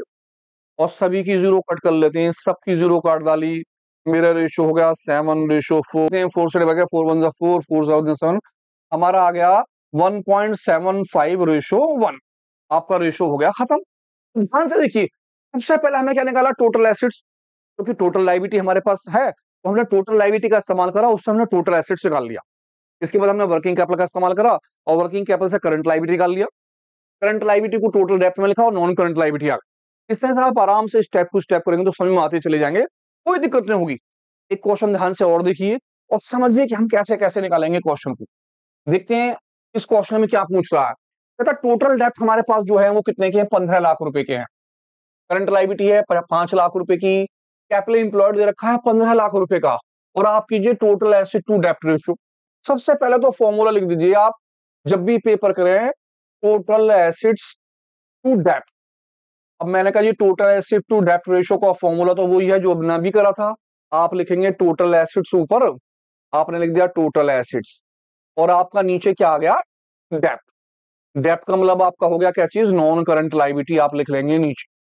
और सभी की जीरो कट कर लेते हैं, सबकी जीरो काट डाली। मेरा रेशो हो गया 7:4, 4 से डिवाइड 4 1 4, 4 7 7, हमारा आ गया 1.75:1। आपका रेशो हो गया खत्म। ध्यान से देखिए, सबसे पहले हमें क्या निकाला, टोटल एसेट्स, क्योंकि टोटल लायबिलिटी हमारे पास है तो हमने टोटल लायबिलिटी का इस्तेमाल करा, उससे हमने टोटल एसेट्स निकाल लिया। इसके बाद हमने वर्किंग कैपिटल का इस्तेमाल करा और वर्किंग कैपिटल से करंट लायबिलिटी निकाल लिया। करंट लायबिलिटी को टोटल डेप्ट में लिखा और नॉन करंट लायबिलिटी आ गई। इस तरह से आप आराम से स्टेप टू स्टेप करेंगे तो समझ में आते चले जाएंगे कोई दिक्कत नहीं होगी। एक क्वेश्चन ध्यान से और देखिए और समझिए कि हम कैसे कैसे निकालेंगे क्वेश्चन को। देखते हैं इस क्वेश्चन में क्या पूछ रहा है। कहता टोटल डेप्थ हमारे पास जो है वो कितने के हैं, 15 लाख रुपए के हैं। करंट लायबिलिटी है 5 लाख रुपए की। कैपिटल एम्प्लॉयड दे रखा है 15 लाख रुपए का। और आप कीजिए टोटल एसेट टू डेप्ट रेशियो। सबसे पहले तो फॉर्मूला लिख दीजिए आप, जब भी पेपर करें, टोटल एसेट्स टू डेप्ट। अब मैंने कहा जी टोटल एसेट टू डेप्ट रेशियो का फॉर्मूला तो वही है जो अभी भी करा था। आप लिखेंगे टोटल एसेट्स ऊपर, आपने लिख दिया टोटल एसेट्स, और आपका नीचे क्या आ गया, डेप्ट। डेप्ट का मतलब आपका हो गया क्या चीज, नॉन करंट लायबिलिटी आप लिख लेंगे नीचे।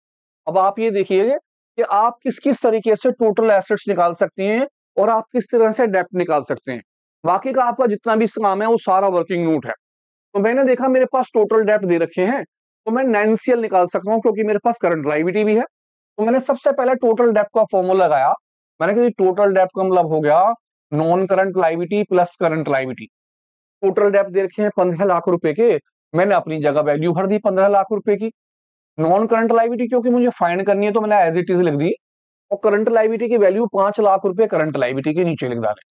अब आप ये देखिए कि आप किस किस तरीके से टोटल एसेट्स निकाल सकते हैं और आप किस तरह से डेप्ट निकाल सकते हैं। बाकी का आपका जितना भी काम है वो सारा वर्किंग नोट है। तो मैंने देखा मेरे पास टोटल डेप्ट दे रखे हैं, तो मैं नेंशियल निकाल सकता हूं क्योंकि मेरे पास करंट लायबिलिटी भी है। तो मैंने सबसे पहले टोटल डेप्ट का फॉर्मूला लगाया। मैंने कहा टोटल डेप्ट का मतलब हो गया non current liability plus current liability. Total डेप्ट दे रखे हैं 15 लाख रुपए के, मैंने अपनी जगह वैल्यू भर दी 15 लाख रुपए की। नॉन करंट लायबिलिटी क्योंकि मुझे फाइंड करनी है तो मैंने एज इट इज लिख दी, और करंट लायबिलिटी की वैल्यू 5 लाख रुपए करंट लायबिलिटी के नीचे लिख डाले।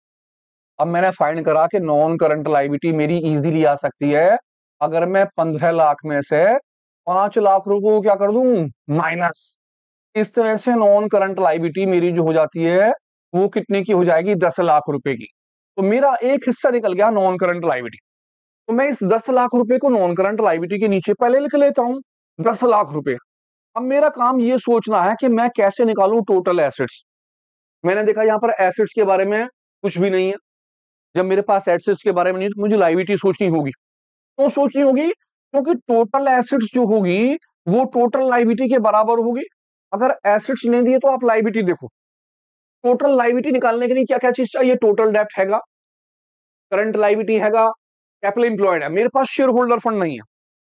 अब मैंने फाइंड करा कि नॉन करंट लायबिलिटी मेरी इजीली आ सकती है अगर मैं 15 लाख में से 5 लाख रुपए को क्या कर दूं, माइनस। इस तरह से नॉन करंट लायबिलिटी मेरी जो हो जाती है वो कितने की हो जाएगी, 10 लाख रुपए की। तो मेरा एक हिस्सा निकल गया नॉन करंट लायबिलिटी। तो मैं इस 10 लाख रुपए को नॉन करंट लायबिलिटी के नीचे पहले लिख लेता हूं, 10 लाख रुपए। अब मेरा काम ये सोचना है कि मैं कैसे निकालूं टोटल एसेट्स। मैंने देखा यहां पर एसेट्स के बारे में कुछ भी नहीं है। जब मेरे पास एसेट्स के बारे में नहीं तो मुझे लायबिलिटी सोचनी होगी। क्यों सोचनी होगी, क्योंकि टोटल एसेट्स जो होगी वो टोटल लायबिलिटी के बराबर होगी। अगर एसेट्स नहीं दिए तो आप लायबिलिटी देखो। टोटल लायबिलिटी निकालने के लिए क्या क्या चीज चाहिए, टोटल डेप्ट हैगा, करंट लायबिलिटी हैगा, कैपिटल एम्प्लॉयड है। मेरे पास शेयर होल्डर फंड नहीं है।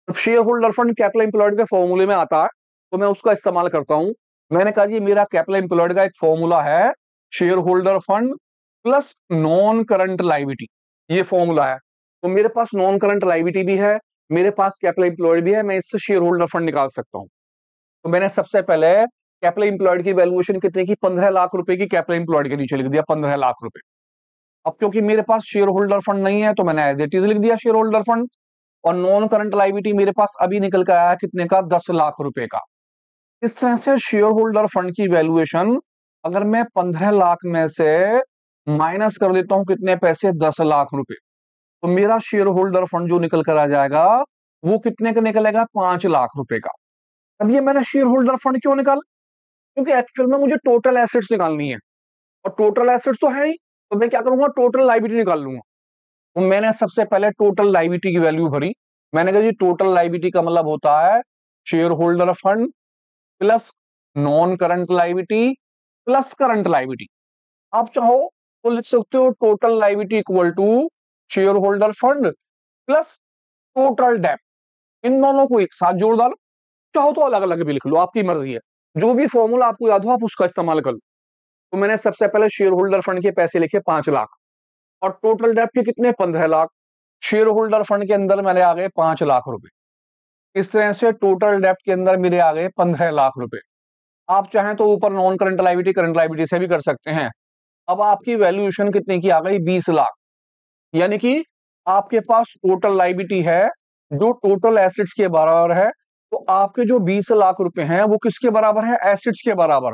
अब share holder fund capital employed के फॉर्मूले में आता है तो मैं उसका इस्तेमाल करता हूं। मैंने कहा जी मेरा कैपिटल एम्प्लॉयड का एक फॉर्मूला है share holder fund plus non current liability, ये फॉर्मूला है। तो मेरे पास नॉन करंट लायबिलिटी भी है, मेरे पास कैपिटल एम्प्लॉयड भी है, मैं इससे शेयर होल्डर फंड निकाल सकता हूं। तो मैंने सबसे पहले कैपिटल एम्प्लॉयड की वैल्यूएशन कितने की, 15 लाख रुपए की कैपिटल एम्प्लॉयड के नीचे लिख दिया 15 लाख रुपए। अब क्योंकि मेरे पास शेयर होल्डर फंड नहीं है तो मैंने एज इट इज लिख दिया शेयर होल्डर फंड। और नॉन करंट लायबिलिटी मेरे पास अभी निकल कर आया कितने का, 10 लाख रुपए का। इस तरह से शेयर होल्डर फंड की वैल्यूएशन अगर मैं 15 लाख में से माइनस कर देता हूं कितने पैसे, 10 लाख रुपए, तो मेरा शेयर होल्डर फंड जो निकल कर आ जाएगा वो कितने का निकलेगा, 5 लाख रुपए का। अब ये मैंने शेयर होल्डर फंड क्यों निकाला, क्योंकि एक्चुअल में मुझे टोटल एसेट्स निकालनी है और टोटल एसेट्स तो है नहीं, तो मैं क्या करूंगा, टोटल लायबिलिटी निकाल लूंगा। तो मैंने सबसे पहले टोटल लायबिलिटी की वैल्यू भरी। मैंने कहा जी टोटल लायबिलिटी का मतलब होता है share holder fund plus non current liability plus current liability. आप चाहो तो लिख सकते हो total liability equal to share holder fund plus total डेप्ट। इन दोनों को एक साथ जोड़ डालो, चाहो तो अलग अलग भी लिख लो, आपकी मर्जी है। जो भी फॉर्मूला आपको याद हो आप उसका इस्तेमाल कर लो। तो मैंने सबसे पहले शेयर होल्डर फंड के पैसे लिखे 5 लाख और टोटल डेप्ट के कितने, 15 लाख। शेयर होल्डर फंड के अंदर मेरे आ गए 5 लाख रुपए। इस तरह से टोटल डेप्ट के अंदर मेरे आ गए 15 लाख रुपए। आप चाहें तो ऊपर non current liability current liability से भी कर सकते हैं। अब आपकी वैल्यूएशन कितने की आ गई, 20 लाख। यानी कि आपके पास टोटल लायबिलिटी है जो टोटल एसेट्स के बराबर है। तो आपके जो 20 लाख रुपए हैं वो किसके बराबर है, एसेट्स के बराबर।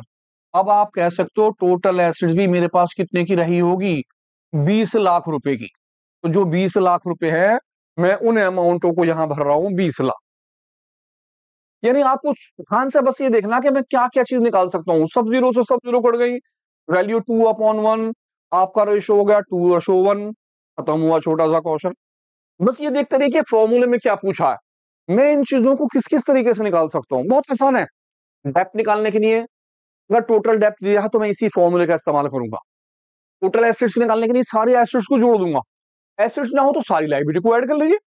अब आप कह सकते हो टोटल एसेट्स भी मेरे पास कितने की रही होगी, 20 लाख रुपए की। तो जो 20 लाख रुपए है मैं उन अमाउंटों को यहां भर रहा हूं, 20 लाख। यानी आपको ध्यान से बस ये देखना कि मैं क्या क्या चीज निकाल सकता हूँ। सब जीरो से सब जीरो कट गई, वैल्यू 2/1, आपका रेशो हो गया 2:1, खत्म हुआ छोटा सा क्वेश्चन। बस ये देखते रहिए कि फॉर्मूले में क्या पूछा है। मैं इन चीजों को किस किस तरीके से निकाल सकता हूँ, बहुत आसान है। डेप्थ निकालने के लिए अगर टोटल डेप्थ दिया है तो मैं इसी फॉर्मूले का इस्तेमाल करूंगा। टोटल एसेट्स निकालने के लिए सारे एसेट्स को जोड़ दूंगा। एसेट्स ना हो तो सारी लायबिलिटी को ऐड कर लीजिए।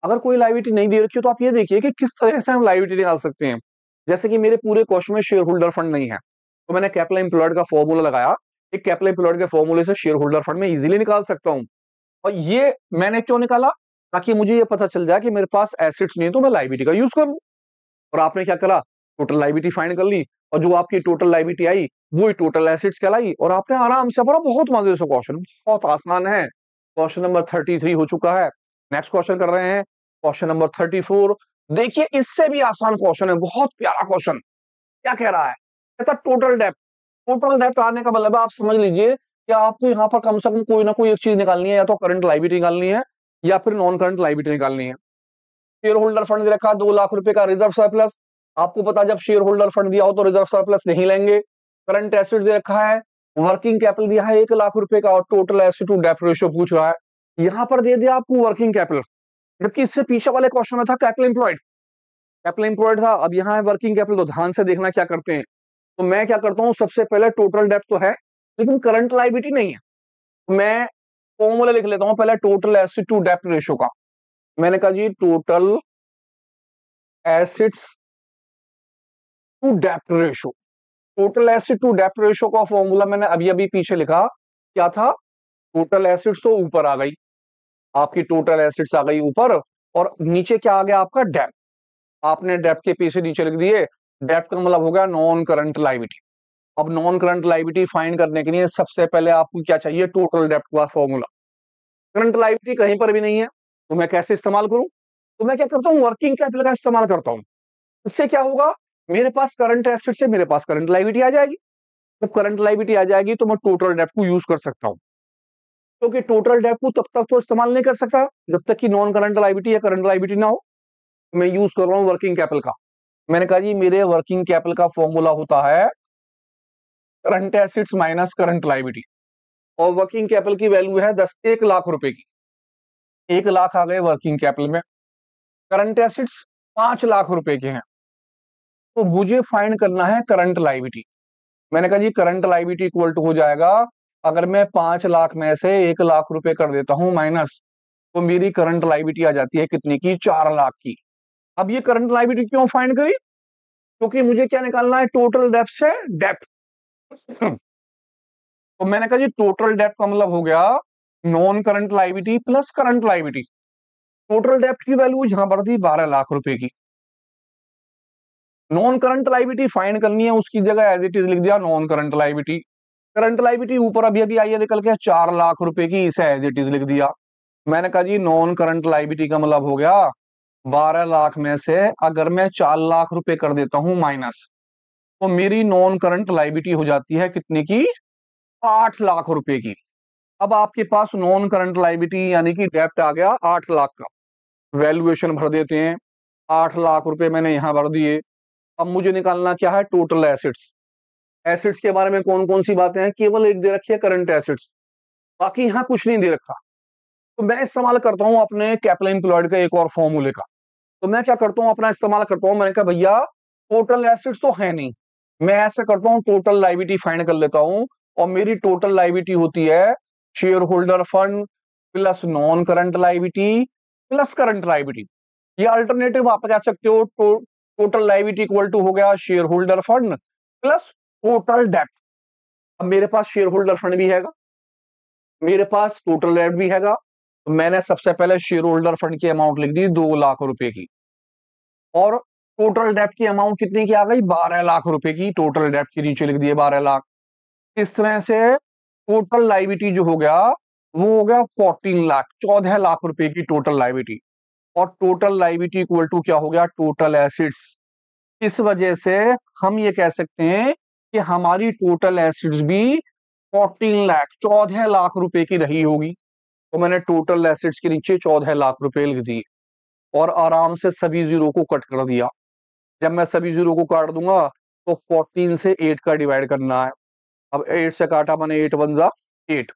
अगर कोई लायबिलिटी नहीं दे रखी हो तो आप ये देखिए कि किस तरह से हम लायबिलिटी निकाल सकते हैं। जैसे कि मेरे पूरे क्वेश्चन में शेयर होल्डर फंड नहीं है तो मैंने कैपिटल एम्प्लॉयड का फॉर्मूला लगाया। एक कैपिटल एम्प्लॉयड के फॉर्मूले से शेयर होल्डर फंड में इजीली निकाल सकता हूं। और ये मैंने क्यों निकाला, ताकि मुझे ये पता चल जाए कि मेरे पास एसेट्स नहीं है तो मैं लायबिलिटी का यूज करूं। और आपने क्या करा, टोटल लायबिलिटी फाइंड कर ली और जो आपकी टोटल लायबिलिटी आई वही टोटल एसेट्स कहलाई, और आपने आराम से पढ़ा। बहुत मजे से क्वेश्चन, बहुत आसान है। क्वेश्चन नंबर 33 हो चुका है। नेक्स्ट क्वेश्चन कर रहे हैं, क्वेश्चन नंबर 34। देखिए इससे भी आसान क्वेश्चन है, बहुत प्यारा क्वेश्चन। क्या कह रहा है, कहता टोटल डेप्थ। टोटल डेप्थ आने का मतलब आप समझ लीजिए कि आपको यहाँ पर कम से कम कोई ना कोई एक चीज निकालनी है, या तो करंट लायबिलिटी निकालनी है या फिर नॉन करंट लायबिलिटी निकालनी है। शेयर होल्डर फंड दे रखा 2 लाख रुपए का रिजर्व सरप्लस। आपको पता जब शेयर होल्डर फंड दिया हो तो रिजर्व सरप्लस नहीं लेंगे। करंट एसेट दे रखा है, वर्किंग कैपिटल दिया है 1 लाख रुपए का, और टोटल एसेट टू डेप्थ रेशियो पूछ रहा है। यहाँ पर दे दिया आपको वर्किंग कैपिटल, जबकि इससे पीछे वाले क्वेश्चन में था कैपिटल एम्प्लॉयड। कैपिटल एम्प्लॉयड था, अब यहाँ है वर्किंग कैपिटल। तो ध्यान से देखना क्या करते हैं। तो मैं क्या करता हूँ, सबसे पहले टोटल डेप्थ तो है लेकिन करंट लायबिलिटी नहीं है, मैं फॉर्मूला लिख लेता हूँ पहले टोटल एसेट टू डेप्थ रेशियो का। मैंने कहा जी टोटल एसिड्स टू डेप्थ रेशियो। टोटल एसिड टू डेप्थ रेशियो का फॉर्मूला मैंने अभी अभी पीछे लिखा, क्या था, टोटल एसिड्स तो ऊपर आ गई, आपकी टोटल एसिड्स आ गई ऊपर, और नीचे क्या आ गया आपका डेप्थ। आपने डेप्थ के पीछे नीचे लिख दिए। डेप्थ का मतलब हो गया नॉन करंट लायबिलिटी। अब नॉन करंट लायबिलिटी फाइंड करने के लिए सबसे पहले आपको क्या चाहिए, टोटल डेप्थ का फॉर्मूला। करंट लायबिलिटी कहीं पर भी नहीं है, तो मैं कैसे इस्तेमाल करूं। तो मैं क्या करता हूं, वर्किंग कैपिटल का इस्तेमाल करता हूं। इससे क्या होगा, मेरे पास करंट एसेट से मेरे पास करंट लायबिलिटी आ जाएगी। जब करंट लायबिलिटी आ जाएगी तो मैं टोटल डेप्थ को यूज कर सकता हूं, क्योंकि टोटल डेप्थ को तब तक तो इस्तेमाल नहीं कर सकता जब तक कि नॉन करंट लायबिलिटी या करंट लायबिलिटी ना हो। मैं यूज कर रहा हूं वर्किंग कैपिटल का। मैंने कहा जी मेरे वर्किंग कैपिटल का फॉर्मूला होता है current assets minus current liability, और वर्किंग कैपिटल की वैल्यू है 1 लाख रुपए की। 1 लाख आ गए वर्किंग कैपिटल में, करंट एसेट्स 5 लाख रुपए के हैं, तो मुझे फाइंड करना है करंट लायबिलिटी। मैंने कहा जी करंट लायबिलिटी इक्वल टू हो जाएगा, अगर मैं 5 लाख में से 1 लाख रुपए कर देता हूं माइनस, तो मेरी करंट लायबिलिटी आ जाती है कितने की, 4 लाख की। अब ये करंट लायबिलिटी क्यों फाइंड करी, क्योंकि मुझे क्या निकालना है, टोटल डेप्थ से डेप्थ। तो मैंने कहा जी टोटल डेप्थ का मतलब हो गया non current liability plus current liability. Total depth की वैल्यू यहां पर थी 12 लाख रुपए की। नॉन करंट लायबिलिटी फाइंड करनी है, उसकी जगह एज इट इज लिख दिया non current liability. Current liability ऊपर अभी अभी आई है निकल के 4 लाख रुपए की, इसे एज इट इज लिख दिया। मैंने कहा जी नॉन करंट लायबिलिटी का मतलब हो गया 12 लाख में से अगर मैं 4 लाख रुपए कर देता हूं माइनस, तो मेरी नॉन करंट लायबिलिटी हो जाती है कितने की, 8 लाख रुपए की। अब आपके पास नॉन करंट लायबिलिटी यानी कि डेप्ट आ गया 8 लाख का। वैल्यूएशन भर देते हैं, 8 लाख रुपए मैंने यहां भर दिए। अब मुझे निकालना क्या है, टोटल एसेट्स। एसेट्स के बारे में कौन कौन सी बातें हैं, केवल एक दे रखी है करंट एसेट्स, बाकी यहां कुछ नहीं दे रखा। तो मैं इस्तेमाल करता हूं अपने कैपिटल एम्प्लॉयड का एक और फॉर्मूले का। तो मैं क्या करता हूं, अपना इस्तेमाल करता हूं। मैंने कहा भैया टोटल एसेट्स तो है नहीं, मैं ऐसा करता हूं टोटल लायबिलिटी फाइंड कर लेता हूं, और मेरी टोटल लायबिलिटी होती है share holder fund plus non current liability plus current liability. ये अल्टरनेटिव आप कह सकते हो, टोटल लायबिलिटी इक्वल टू हो गया share holder fund plus total depth. अब मेरे पास शेयर होल्डर फंड भी हैगा, मेरे पास टोटल डेप्थ भी हैगा, तो मैंने सबसे पहले शेयर होल्डर फंड की अमाउंट लिख दी 2 लाख रुपए की, और टोटल डेप्थ की अमाउंट कितनी की आ गई, 12 लाख रुपए की। टोटल डेप्थ के नीचे लिख दिए 12 लाख। इस तरह से टोटल लायबिलिटी जो हो गया वो हो गया 14 लाख, 14 लाख रुपए की टोटल लायबिलिटी। और टोटल लायबिलिटी इक्वल टू क्या हो गया, टोटल एसिड्स। इस वजह से हम ये कह सकते हैं कि हमारी टोटल एसिड्स भी 14 लाख, 14 लाख रुपए की रही होगी। तो मैंने टोटल एसिड्स के नीचे 14 लाख रुपए लिख दिए, और आराम से सभी जीरो को कट कर दिया। जब मैं सभी जीरो को काट दूंगा तो 14 से 8 का डिवाइड करना है। अब 8 से काटा मैंने, 8 वन जा 8,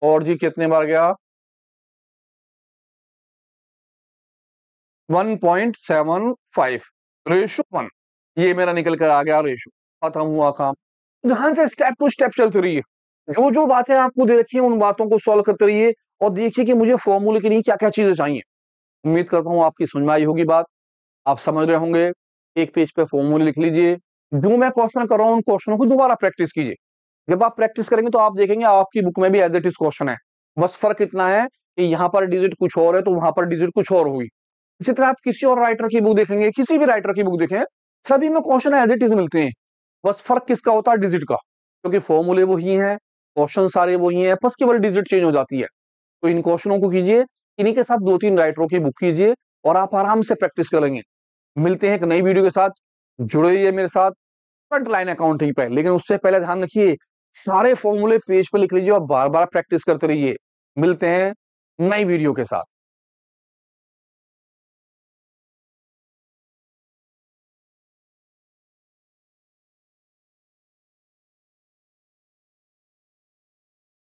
और जी कितने बार गया, 1.75 रेशो 1। ये मेरा निकल कर आ गया रेशो, खत्म हुआ काम। ध्यान से स्टेप टू स्टेप चलते रहिए, जो जो बातें आपको दे रखी है उन बातों को सॉल्व करते रहिए, और देखिए कि मुझे फॉर्मूले के लिए क्या क्या चीजें चाहिए। उम्मीद करता हूँ आपकी समझ में आई होगी बात, आप समझ रहे होंगे। एक पेज पे फॉर्मूले लिख लीजिए, जो मैं क्वेश्चन कर रहा हूँ उन क्वेश्चनों को दोबारा प्रैक्टिस कीजिए। जब आप प्रैक्टिस करेंगे तो आप देखेंगे आपकी बुक में भी एज इट इज क्वेश्चन है, बस फर्क इतना है कि यहाँ पर डिजिट कुछ और है तो वहां पर डिजिट कुछ और हुई। इसी तरह आप किसी और राइटर की बुक देखेंगे, किसी भी राइटर की बुक देखें, सभी में क्वेश्चन एज इट इज मिलते हैं। बस फर्क किसका होता है? डिजिट का, क्योंकि फॉर्मूले वही हैं, क्वेश्चन सारे वही हैं, बस केवल डिजिट चेंज हो जाती है। तो इन क्वेश्चनों को कीजिए, इन्हीं के साथ 2-3 राइटरों की बुक कीजिए और आप आराम से प्रैक्टिस करेंगे। मिलते हैं एक नई वीडियो के साथ, जुड़े रहिए मेरे साथ फ्रंट लाइन अकाउंटिंग पे। लेकिन उससे पहले ध्यान रखिए, सारे फॉर्मूले पेज पे लिख लीजिए और बार बार प्रैक्टिस करते रहिए। मिलते हैं नई वीडियो के साथ।